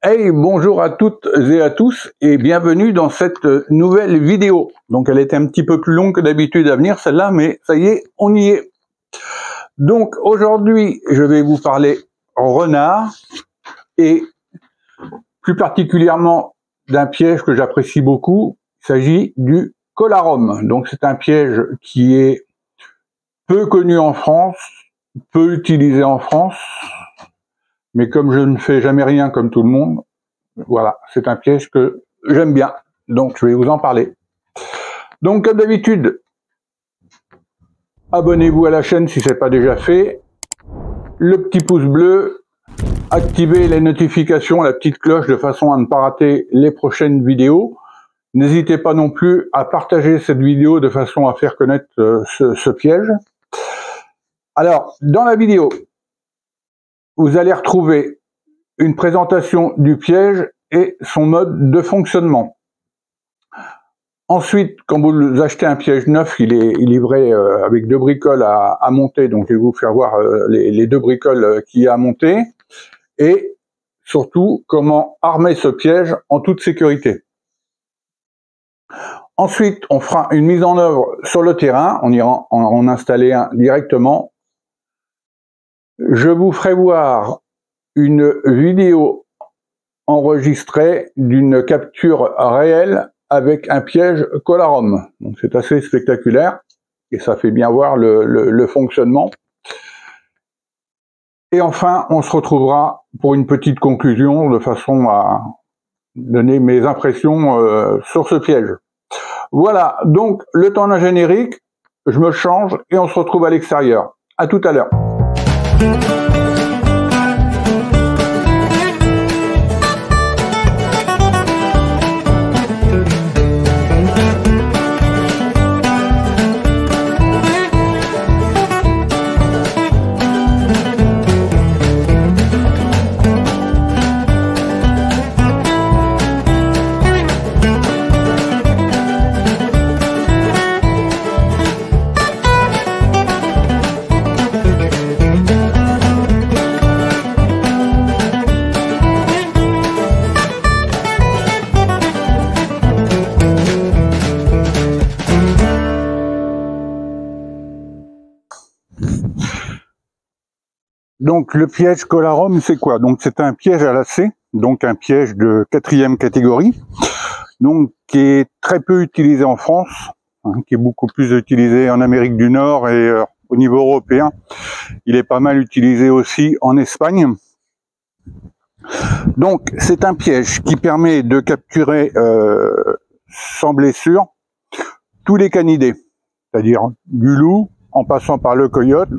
Hey, bonjour à toutes et à tous et bienvenue dans cette nouvelle vidéo. Donc elle était un petit peu plus longue que d'habitude à venir celle-là, mais ça y est, on y est. Donc aujourd'hui, je vais vous parler renard et plus particulièrement d'un piège que j'apprécie beaucoup. Il s'agit du colarum. Donc c'est un piège qui est peu connu en France, peu utilisé en France, mais comme je ne fais jamais rien comme tout le monde, voilà, c'est un piège que j'aime bien, donc je vais vous en parler. Donc comme d'habitude, abonnez-vous à la chaîne si ce n'est pas déjà fait, le petit pouce bleu, activez les notifications, la petite cloche de façon à ne pas rater les prochaines vidéos. N'hésitez pas non plus à partager cette vidéo de façon à faire connaître ce piège. Alors, dans la vidéo, vous allez retrouver une présentation du piège et son mode de fonctionnement. Ensuite, quand vous achetez un piège neuf, il est livré avec deux bricoles à monter, donc je vais vous faire voir les deux bricoles qu'il y a à monter, et surtout comment armer ce piège en toute sécurité. Ensuite, on fera une mise en œuvre sur le terrain, on ira en installer un directement. Je vous ferai voir une vidéo enregistrée d'une capture réelle avec un piège colarum. Donc c'est assez spectaculaire et ça fait bien voir le fonctionnement. Et enfin, on se retrouvera pour une petite conclusion de façon à donner mes impressions sur ce piège. Voilà, donc le temps d'un générique, je me change et on se retrouve à l'extérieur. À tout à l'heure. Donc le piège colarum, c'est quoi? Donc c'est un piège à lacet, donc un piège de 4e catégorie, donc qui est très peu utilisé en France, qui est beaucoup plus utilisé en Amérique du Nord et au niveau européen. Il est pas mal utilisé aussi en Espagne. Donc c'est un piège qui permet de capturer sans blessure tous les canidés, c'est-à-dire du loup en passant par le coyote,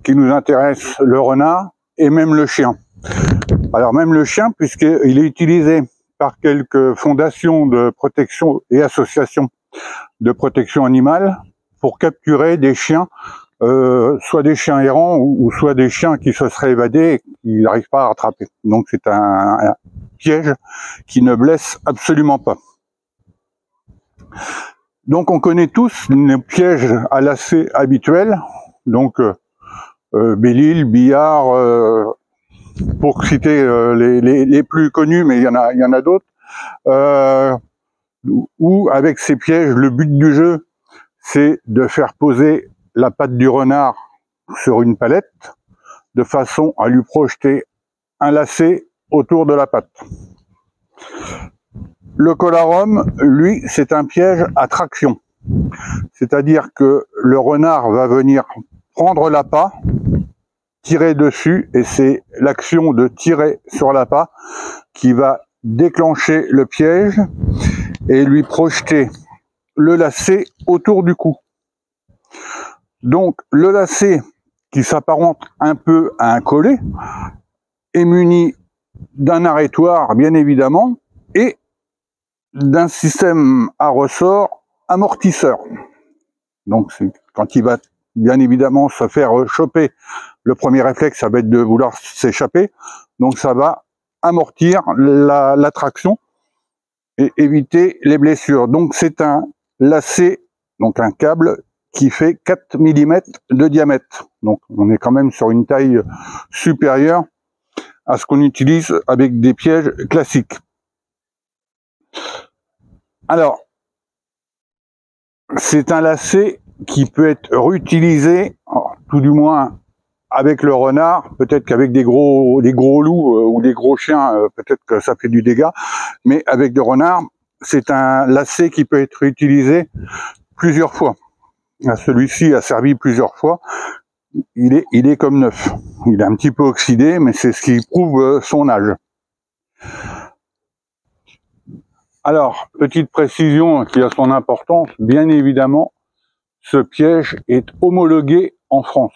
qui nous intéresse, le renard et même le chien. Alors même le chien, puisqu'il est utilisé par quelques fondations de protection et associations de protection animale pour capturer des chiens, soit des chiens errants ou soit des chiens qui se seraient évadés et qui n'arrivent pas à rattraper. Donc c'est un piège qui ne blesse absolument pas. Donc on connaît tous les pièges à lacets habituels, donc Belle-Île, Billard, pour citer les plus connus, mais il y en a d'autres, où avec ces pièges, le but du jeu, c'est de faire poser la patte du renard sur une palette, de façon à lui projeter un lacet autour de la patte. Le colarum, lui, c'est un piège à traction, c'est-à-dire que le renard va venir prendre l'appât, tirer dessus, et c'est l'action de tirer sur l'appât qui va déclencher le piège et lui projeter le lacet autour du cou. Donc le lacet, qui s'apparente un peu à un collet, est muni d'un arrêtoir bien évidemment et d'un système à ressort amortisseur. Donc quand il va bien évidemment se faire choper, le premier réflexe, ça va être de vouloir s'échapper. Donc ça va amortir la traction et éviter les blessures. Donc c'est un lacet, donc un câble qui fait 4 mm de diamètre. Donc on est quand même sur une taille supérieure à ce qu'on utilise avec des pièges classiques. Alors, c'est un lacet qui peut être réutilisé, tout du moins avec le renard, peut-être qu'avec des gros loups ou des gros chiens, peut-être que ça fait du dégât, mais avec le renard, c'est un lacet qui peut être réutilisé plusieurs fois. Celui-ci a servi plusieurs fois. Il est comme neuf. Il est un petit peu oxydé, mais c'est ce qui prouve son âge. Alors, petite précision qui a son importance, bien évidemment, ce piège est homologué en France.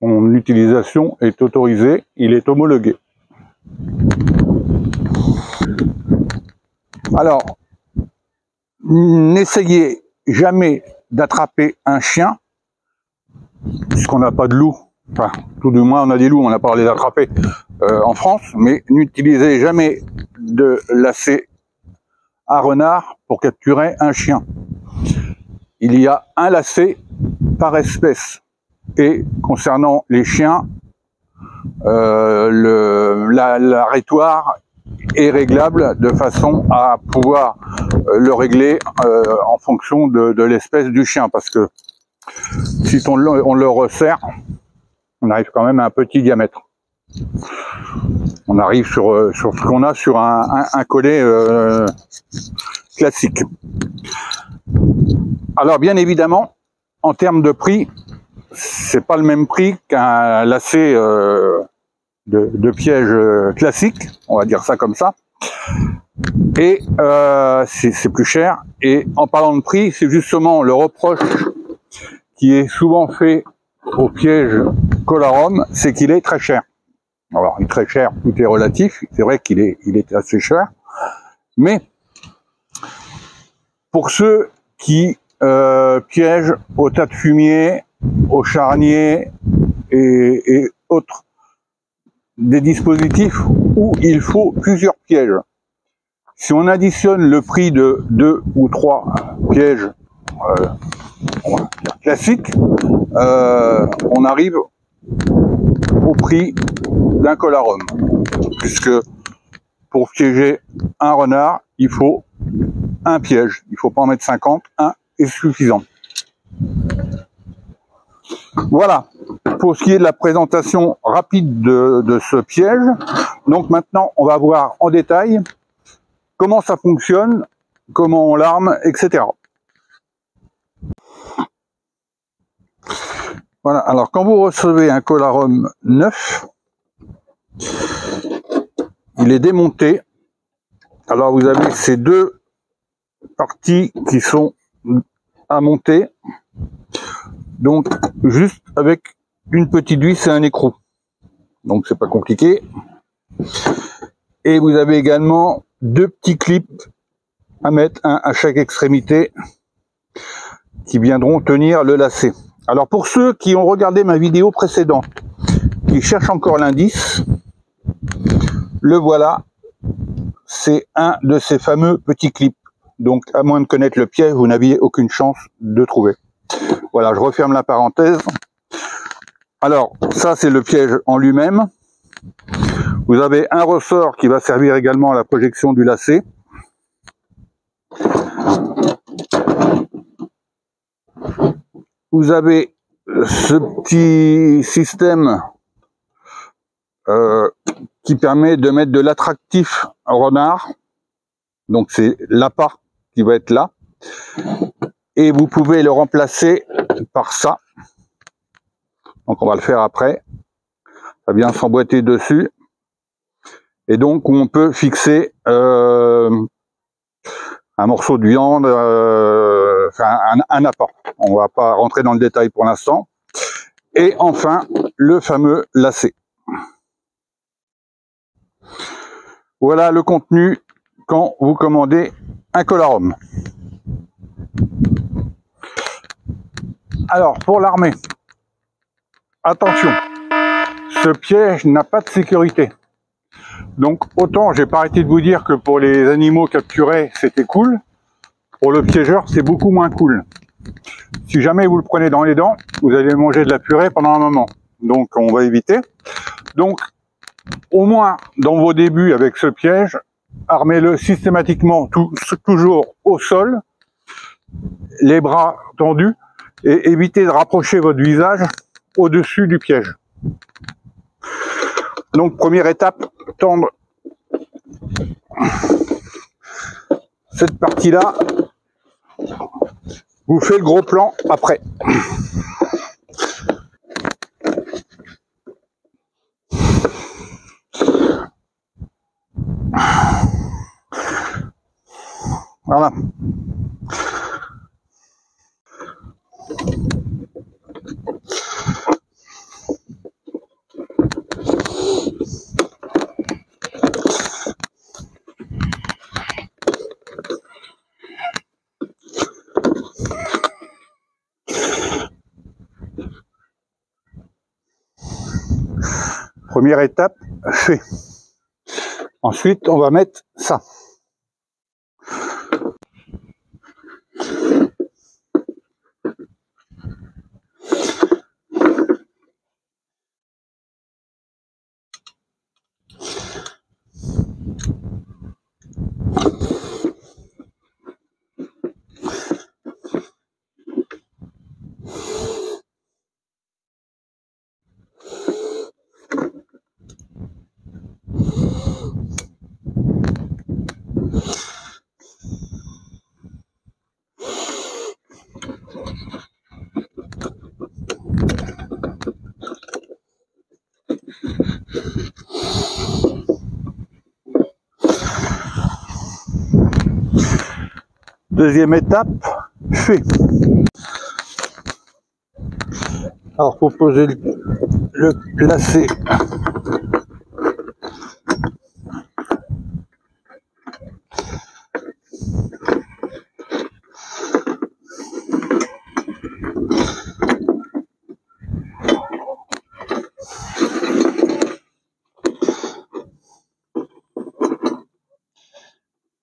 Son utilisation est autorisée, il est homologué. Alors, n'essayez jamais d'attraper un chien, puisqu'on n'a pas de loup, enfin, tout du moins on a des loups, on n'a pas les attraper en France, mais n'utilisez jamais de lacet à renard pour capturer un chien. Il y a un lacet par espèce. Et concernant les chiens, l'arrêtoire est réglable de façon à pouvoir le régler en fonction de l'espèce du chien, parce que si on le resserre, on arrive quand même à un petit diamètre. On arrive sur ce qu'on a sur un collet classique. Alors bien évidemment, en termes de prix, c'est pas le même prix qu'un lacet de piège classique, on va dire ça comme ça. Et c'est plus cher. Et en parlant de prix, c'est justement le reproche qui est souvent fait au piège Colarum, c'est qu'il est très cher. Alors, il est très cher, tout est relatif. C'est vrai qu'il est assez cher. Mais pour ceux qui piègent au tas de fumier, au charnier et autres, des dispositifs où il faut plusieurs pièges. Si on additionne le prix de 2 ou 3 pièges classiques, on arrive au prix d'un Colarum, puisque pour piéger un renard, il faut un piège. Il ne faut pas en mettre 50, un est suffisant. Voilà, pour ce qui est de la présentation rapide de ce piège. Donc maintenant, on va voir en détail comment ça fonctionne, comment on l'arme, etc. Voilà, alors quand vous recevez un Colarum neuf, il est démonté. Alors vous avez ces deux parties qui sont à monter. Donc juste avec une petite vis et un écrou. Donc c'est pas compliqué. Et vous avez également deux petits clips à mettre, un à chaque extrémité, qui viendront tenir le lacet. Alors pour ceux qui ont regardé ma vidéo précédente, qui cherchent encore l'indice, le voilà, c'est un de ces fameux petits clips. Donc à moins de connaître le piège, vous n'aviez aucune chance de trouver. Voilà, je referme la parenthèse. Alors ça c'est le piège en lui-même. Vous avez un ressort qui va servir également à la projection du lacet. Vous avez ce petit système qui permet de mettre de l'attractif renard. Donc c'est l'appât qui va être là. Et vous pouvez le remplacer par ça. Donc on va le faire après. Ça vient s'emboîter dessus. Et donc on peut fixer un morceau de viande, enfin un appât. On va pas rentrer dans le détail pour l'instant. Et enfin, le fameux lacet. Voilà le contenu quand vous commandez un Colarum. Alors, pour l'armer, attention, ce piège n'a pas de sécurité. Donc, autant j'ai pas arrêté de vous dire que pour les animaux capturés, c'était cool. Pour le piégeur, c'est beaucoup moins cool. Si jamais vous le prenez dans les dents, vous allez manger de la purée pendant un moment. Donc, on va éviter. Donc, au moins dans vos débuts avec ce piège, armez-le systématiquement toujours au sol, les bras tendus, et évitez de rapprocher votre visage au-dessus du piège. Donc première étape, tendre cette partie-là, vous faites le gros plan après. Voilà. Première étape, fait. Ensuite, on va mettre ça. Deuxième étape, fait. Alors pour poser le lacet,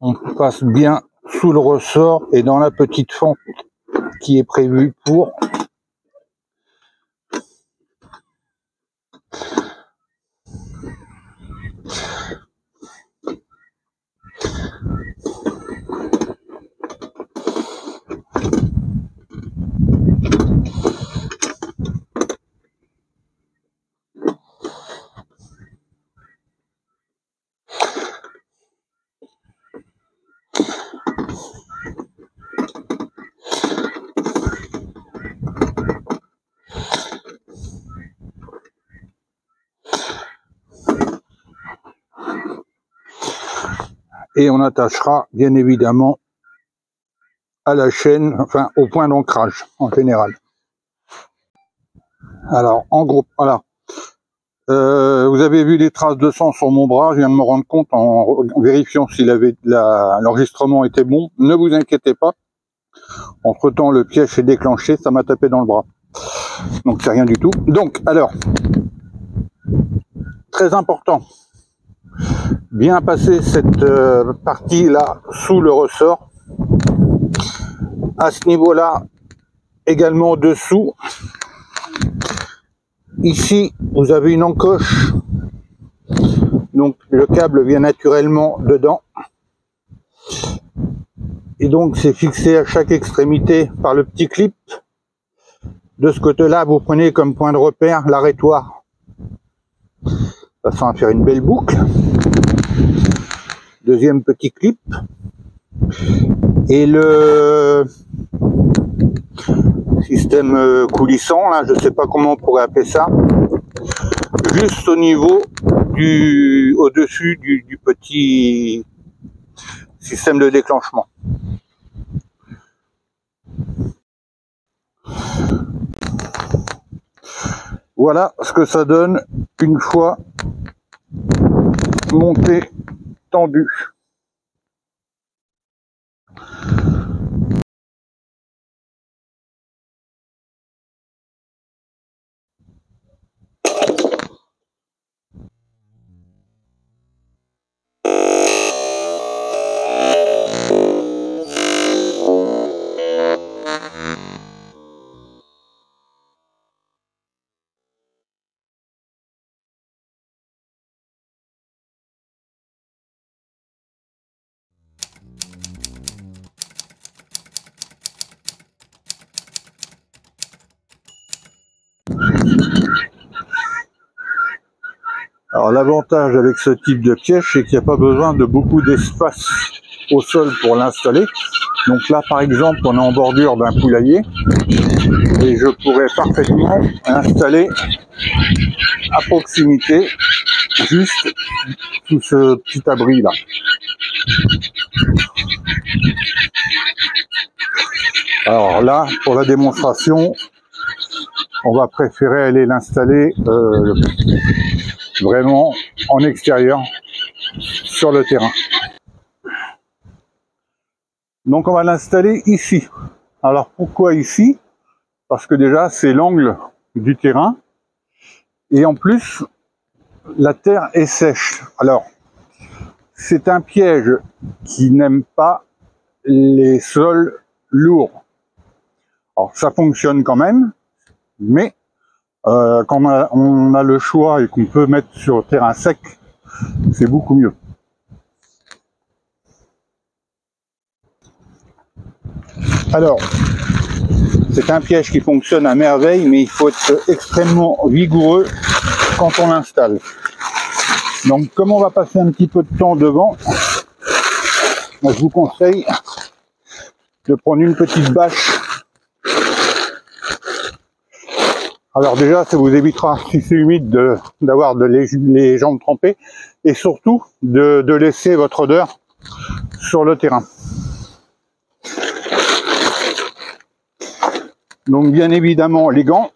on passe bien sous le ressort et dans la petite fente qui est prévue pour. Et on attachera bien évidemment à la chaîne, enfin au point d'ancrage en général. Alors en gros, voilà. Vous avez vu des traces de sang sur mon bras, je viens de me rendre compte en vérifiant si l'enregistrement était bon. Ne vous inquiétez pas, entre temps le piège est déclenché, ça m'a tapé dans le bras. Donc c'est rien du tout. Donc alors, très important, bien passer cette partie là sous le ressort. À ce niveau là, également dessous. Ici, vous avez une encoche, donc le câble vient naturellement dedans. Et donc c'est fixé à chaque extrémité par le petit clip. De ce côté-là, vous prenez comme point de repère l'arrêtoir, de façon à faire une belle boucle. Deuxième petit clip. Et le système coulissant, là, je ne sais pas comment on pourrait appeler ça, juste au niveau au-dessus du petit système de déclenchement. Voilà ce que ça donne une fois monté, tendu. Alors l'avantage avec ce type de piège, c'est qu'il n'y a pas besoin de beaucoup d'espace au sol pour l'installer. Donc là par exemple, on est en bordure d'un poulailler et je pourrais parfaitement l'installer à proximité, juste sous ce petit abri là. Alors là, pour la démonstration, on va préférer aller l'installer vraiment en extérieur, sur le terrain. Donc on va l'installer ici. Alors pourquoi ici? Parce que déjà c'est l'angle du terrain et en plus la terre est sèche. Alors c'est un piège qui n'aime pas les sols lourds. Alors ça fonctionne quand même, mais quand on a le choix et qu'on peut mettre sur terrain sec, c'est beaucoup mieux. Alors, c'est un piège qui fonctionne à merveille, mais il faut être extrêmement vigoureux quand on l'installe. Donc, comme on va passer un petit peu de temps devant, moi, je vous conseille de prendre une petite bâche. Alors déjà, ça vous évitera, si c'est humide, d'avoir les jambes trempées et surtout de laisser votre odeur sur le terrain. Donc bien évidemment les gants.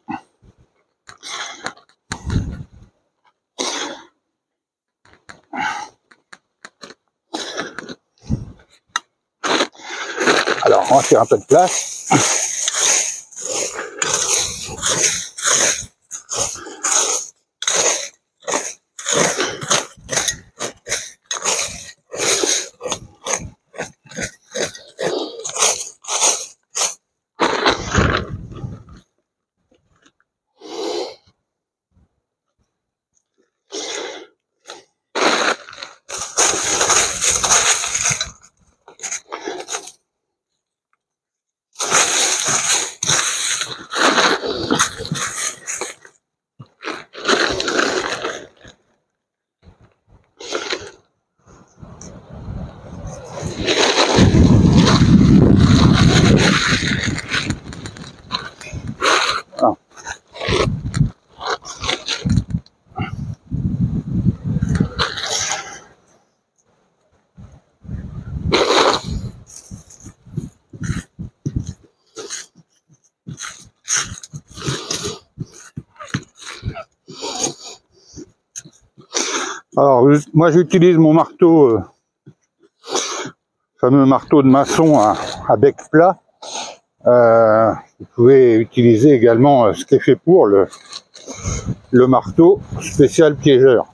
Alors on va faire un peu de place. Alors moi j'utilise mon marteau, fameux marteau de maçon à bec plat. Vous pouvez utiliser également ce qui est fait pour le marteau spécial piégeur.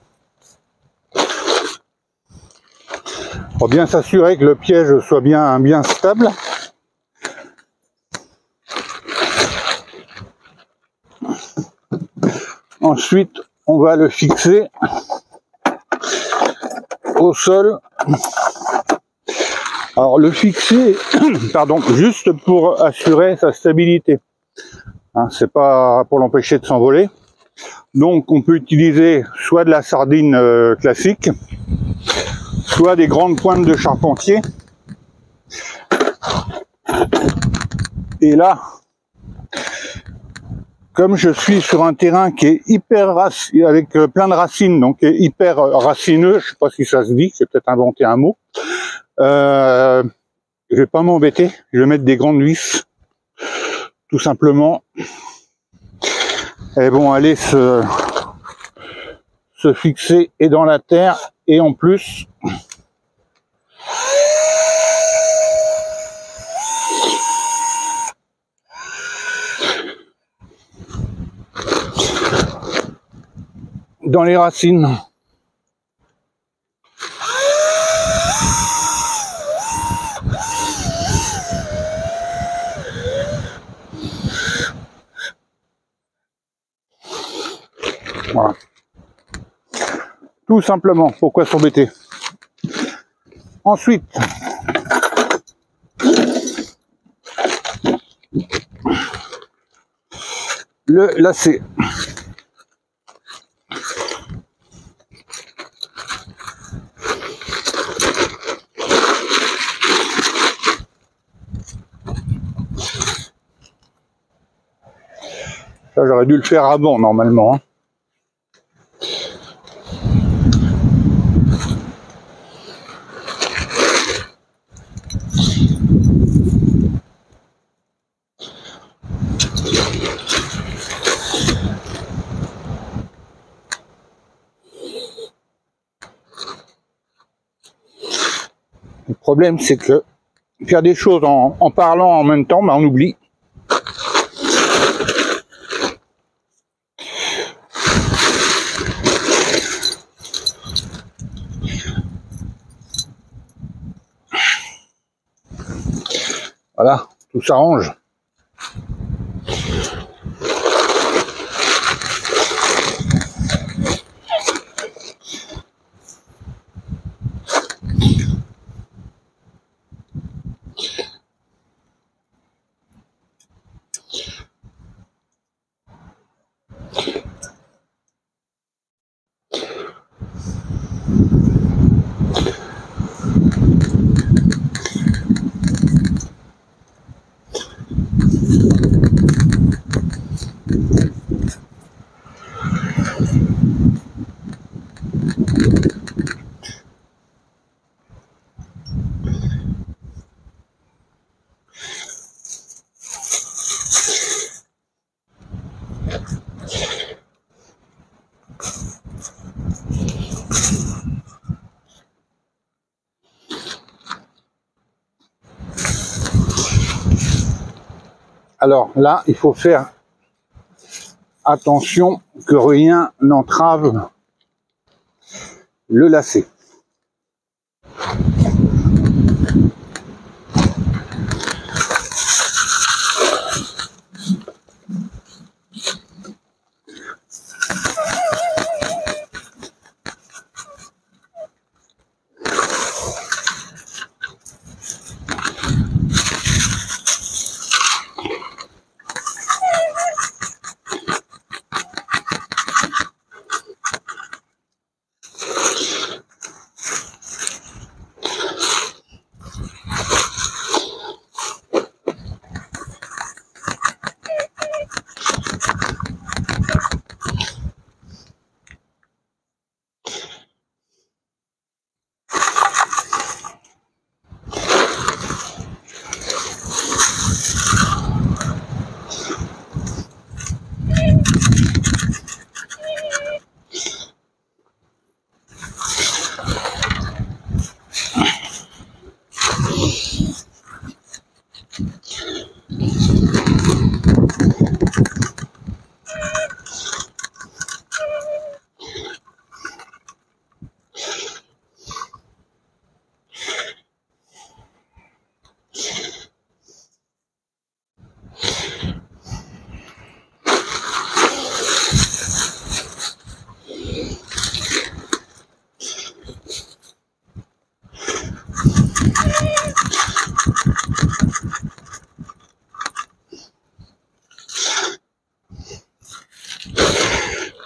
Pour bien s'assurer que le piège soit bien stable. Ensuite, on va le fixer au sol. Alors le fixer, pardon, juste pour assurer sa stabilité. Hein, c'est pas pour l'empêcher de s'envoler. Donc on peut utiliser soit de la sardine classique, soit des grandes pointes de charpentier. Et là, comme je suis sur un terrain qui est hyper avec plein de racines, donc hyper racineux, je sais pas si ça se dit, j'ai peut-être inventé un mot. Je vais pas m'embêter, je vais mettre des grandes vis, tout simplement. Elles vont aller se fixer et dans la terre et en plus dans les racines. Voilà. Tout simplement, pourquoi s'embêter? Ensuite, le lacet. Ça, j'aurais dû le faire avant, normalement. Hein. Le problème, c'est que faire des choses en parlant en même temps, on oublie. Voilà, tout s'arrange. Alors là, il faut faire attention que rien n'entrave le lacet.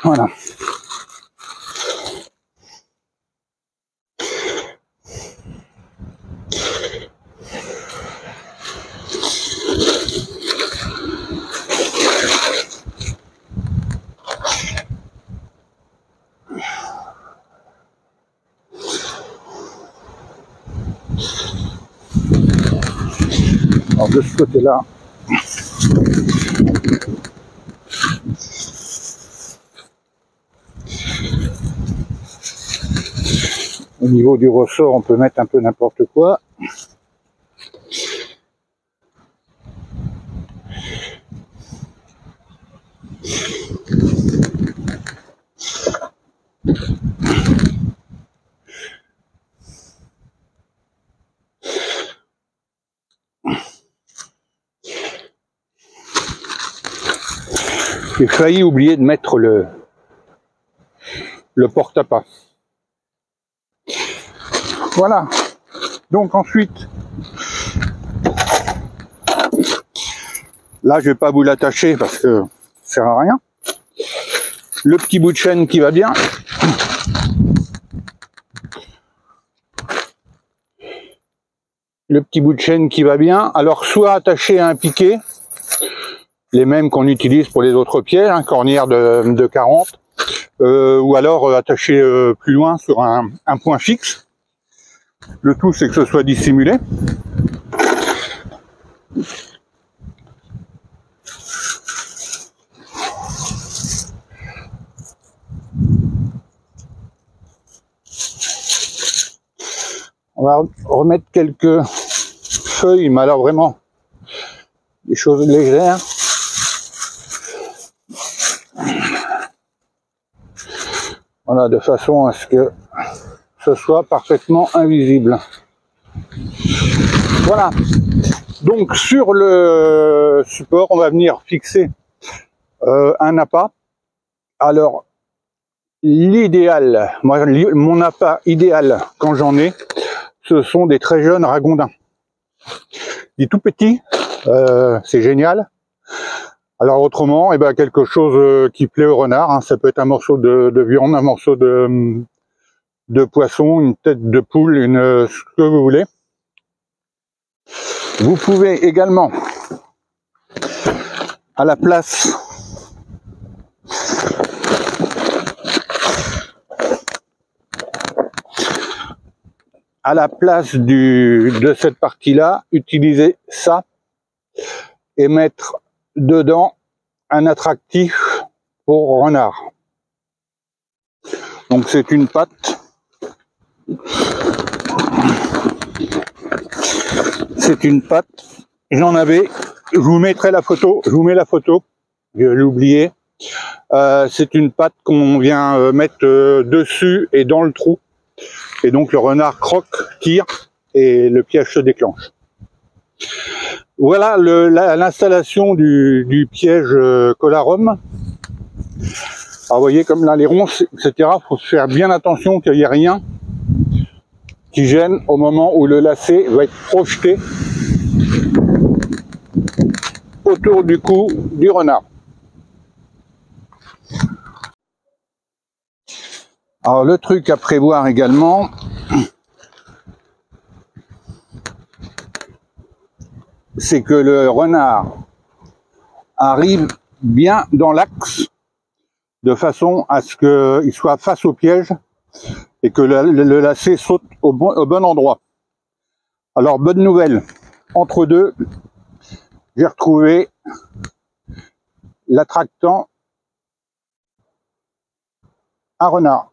Voilà. Alors de ce côté-là, au niveau du ressort, on peut mettre un peu n'importe quoi. J'ai failli oublier de mettre le porte-à-pas. Voilà. Donc ensuite, là je vais pas vous l'attacher parce que sert à rien. Le petit bout de chaîne qui va bien. Le petit bout de chaîne qui va bien. Alors, soit attaché à un piquet, les mêmes qu'on utilise pour les autres pièges, hein, cornière de 40, ou alors attaché plus loin sur un point fixe. Le tout, c'est que ce soit dissimulé. On va remettre quelques feuilles, mais alors vraiment des choses légères. Voilà, de façon à ce que ce soit parfaitement invisible. Voilà. Donc sur le support, on va venir fixer un appât. Alors, l'idéal, moi, mon appât idéal quand j'en ai, ce sont des très jeunes ragondins. Des tout petits, c'est génial. Alors autrement, eh ben, quelque chose qui plaît au renard, hein, ça peut être un morceau de viande, un morceau de poisson, une tête de poule, ce que vous voulez. Vous pouvez également, à la place de cette partie-là, utiliser ça et mettre dedans un attractif pour renard. Donc c'est une patte. C'est une patte. J'en avais. Je vous mettrai la photo. Je vous mets la photo. Je l'ai oublié. C'est une patte qu'on vient mettre dessus et dans le trou. Et donc le renard croque, tire et le piège se déclenche. Voilà l'installation du piège Colarum. Alors vous voyez comme là les ronces, etc. Il faut faire bien attention qu'il n'y ait rien qui gêne au moment où le lacet va être projeté autour du cou du renard. Alors le truc à prévoir également, c'est que le renard arrive bien dans l'axe de façon à ce qu'il soit face au piège et que le lacet saute au bon endroit. Alors bonne nouvelle, entre deux, j'ai retrouvé l'attractant à renard.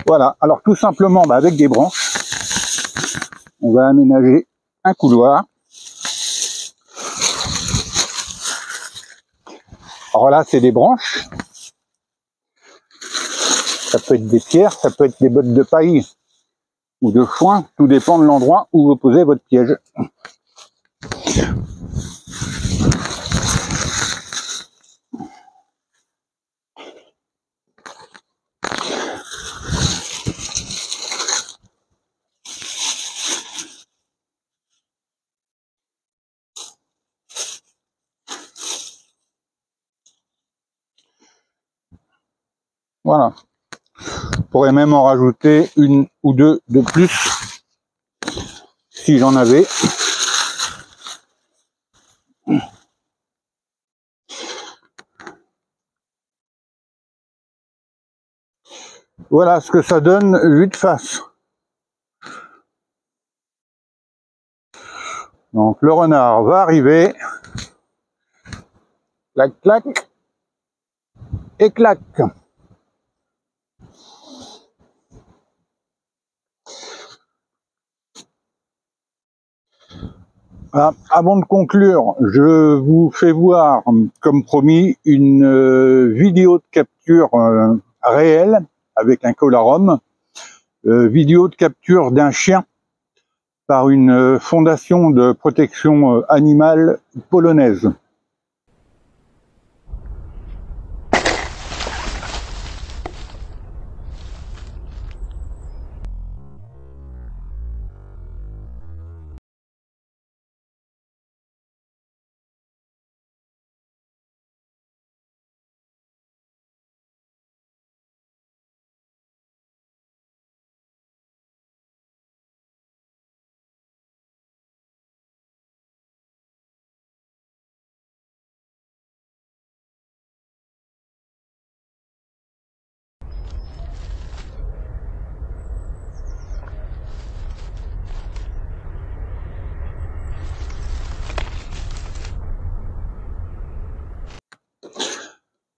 Voilà, alors tout simplement avec des branches, on va aménager un couloir. Alors là, c'est des branches. Ça peut être des pierres, ça peut être des bottes de paille ou de foin, tout dépend de l'endroit où vous posez votre piège. Voilà. On pourrait même en rajouter une ou deux de plus si j'en avais. Voilà ce que ça donne vu de face. Donc le renard va arriver, clac clac et clac. Avant de conclure, je vous fais voir, comme promis, une vidéo de capture réelle avec un Colarum, vidéo de capture d'un chien par une fondation de protection animale polonaise.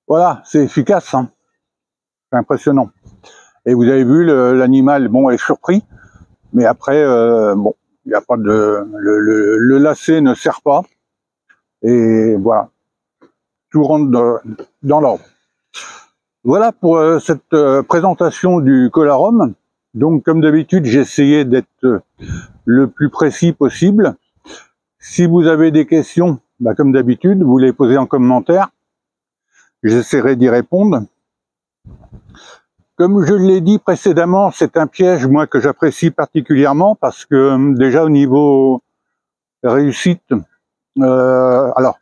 Voilà, c'est efficace, hein. C'est impressionnant. Et vous avez vu, l'animal, bon, est surpris, mais après, bon, il n'y a pas de, le lacet ne sert pas, et voilà, tout rentre dans l'ordre. Voilà pour cette présentation du Colarum. Donc, comme d'habitude, j'ai essayé d'être le plus précis possible. Si vous avez des questions, bah, comme d'habitude, vous les posez en commentaire. J'essaierai d'y répondre. Comme je l'ai dit précédemment, c'est un piège, moi, que j'apprécie particulièrement parce que déjà au niveau réussite, alors,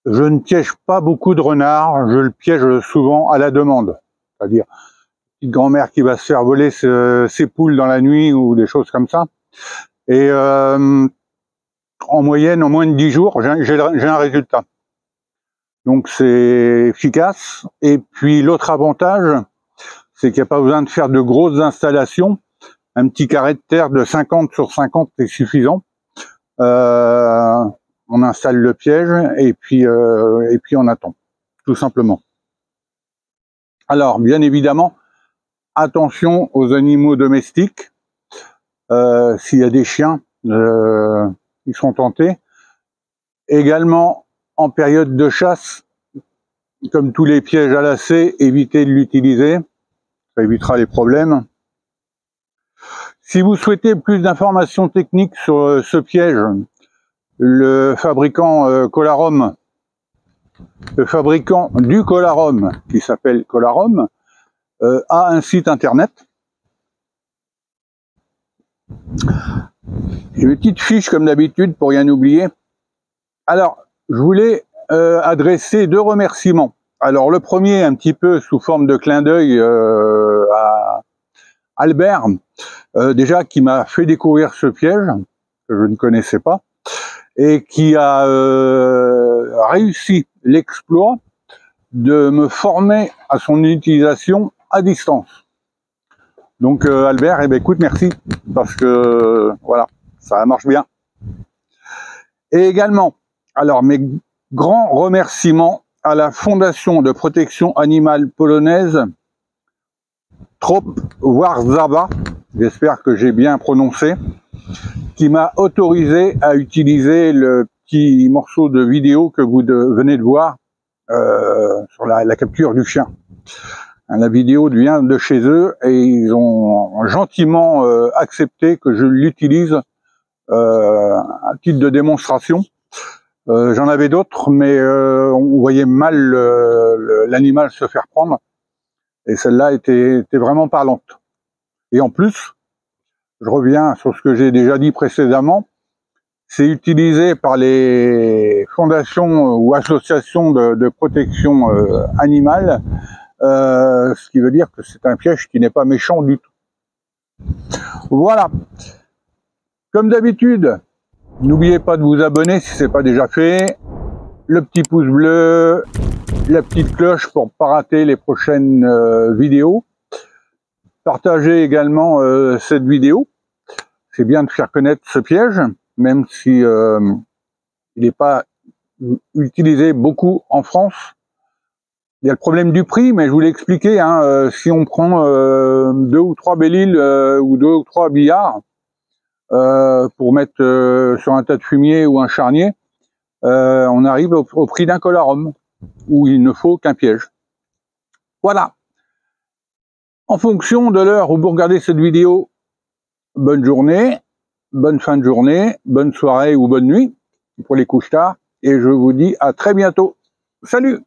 je ne piège pas beaucoup de renards, je le piège souvent à la demande. C'est-à-dire, petite grand-mère qui va se faire voler ses poules dans la nuit ou des choses comme ça. Et en moyenne, en moins de 10 jours, j'ai un résultat. Donc c'est efficace. Et puis l'autre avantage, c'est qu'il n'y a pas besoin de faire de grosses installations. Un petit carré de terre de 50 sur 50 est suffisant. On installe le piège et puis on attend, tout simplement. Alors, bien évidemment, attention aux animaux domestiques. S'il y a des chiens, ils sont tentés. Également, en période de chasse, comme tous les pièges à lacets, évitez de l'utiliser. Ça évitera les problèmes. Si vous souhaitez plus d'informations techniques sur ce piège, le fabricant Colarum, le fabricant du Colarum, qui s'appelle Colarum, a un site internet. Une petite fiche comme d'habitude pour rien oublier. Alors, je voulais adresser 2 remerciements. Alors, le premier, un petit peu sous forme de clin d'œil à Albert, déjà qui m'a fait découvrir ce piège, que je ne connaissais pas, et qui a réussi l'exploit de me former à son utilisation à distance. Donc Albert, eh ben, écoute, merci, parce que voilà, ça marche bien. Et également, alors mes grands remerciements à la Fondation de protection animale polonaise Trop Warszawa, j'espère que j'ai bien prononcé, qui m'a autorisé à utiliser le petit morceau de vidéo que vous venez de voir sur la capture du chien. La vidéo vient de chez eux et ils ont gentiment accepté que je l'utilise à titre de démonstration. J'en avais d'autres, mais on voyait mal l'animal se faire prendre. Et celle-là était vraiment parlante. Et en plus, je reviens sur ce que j'ai déjà dit précédemment, c'est utilisé par les fondations ou associations de protection animale, ce qui veut dire que c'est un piège qui n'est pas méchant du tout. Voilà. Comme d'habitude, n'oubliez pas de vous abonner si ce n'est pas déjà fait, le petit pouce bleu, la petite cloche pour ne pas rater les prochaines vidéos. Partagez également cette vidéo. C'est bien de faire connaître ce piège, même si il n'est pas utilisé beaucoup en France. Il y a le problème du prix, mais je vous l'ai expliqué, hein, si on prend 2 ou 3 Belle-Île ou 2 ou 3 billards, pour mettre sur un tas de fumier ou un charnier, on arrive au prix d'un colarum, où il ne faut qu'un piège. Voilà. En fonction de l'heure où vous regardez cette vidéo, bonne journée, bonne fin de journée, bonne soirée ou bonne nuit pour les couches tard, et je vous dis à très bientôt. Salut!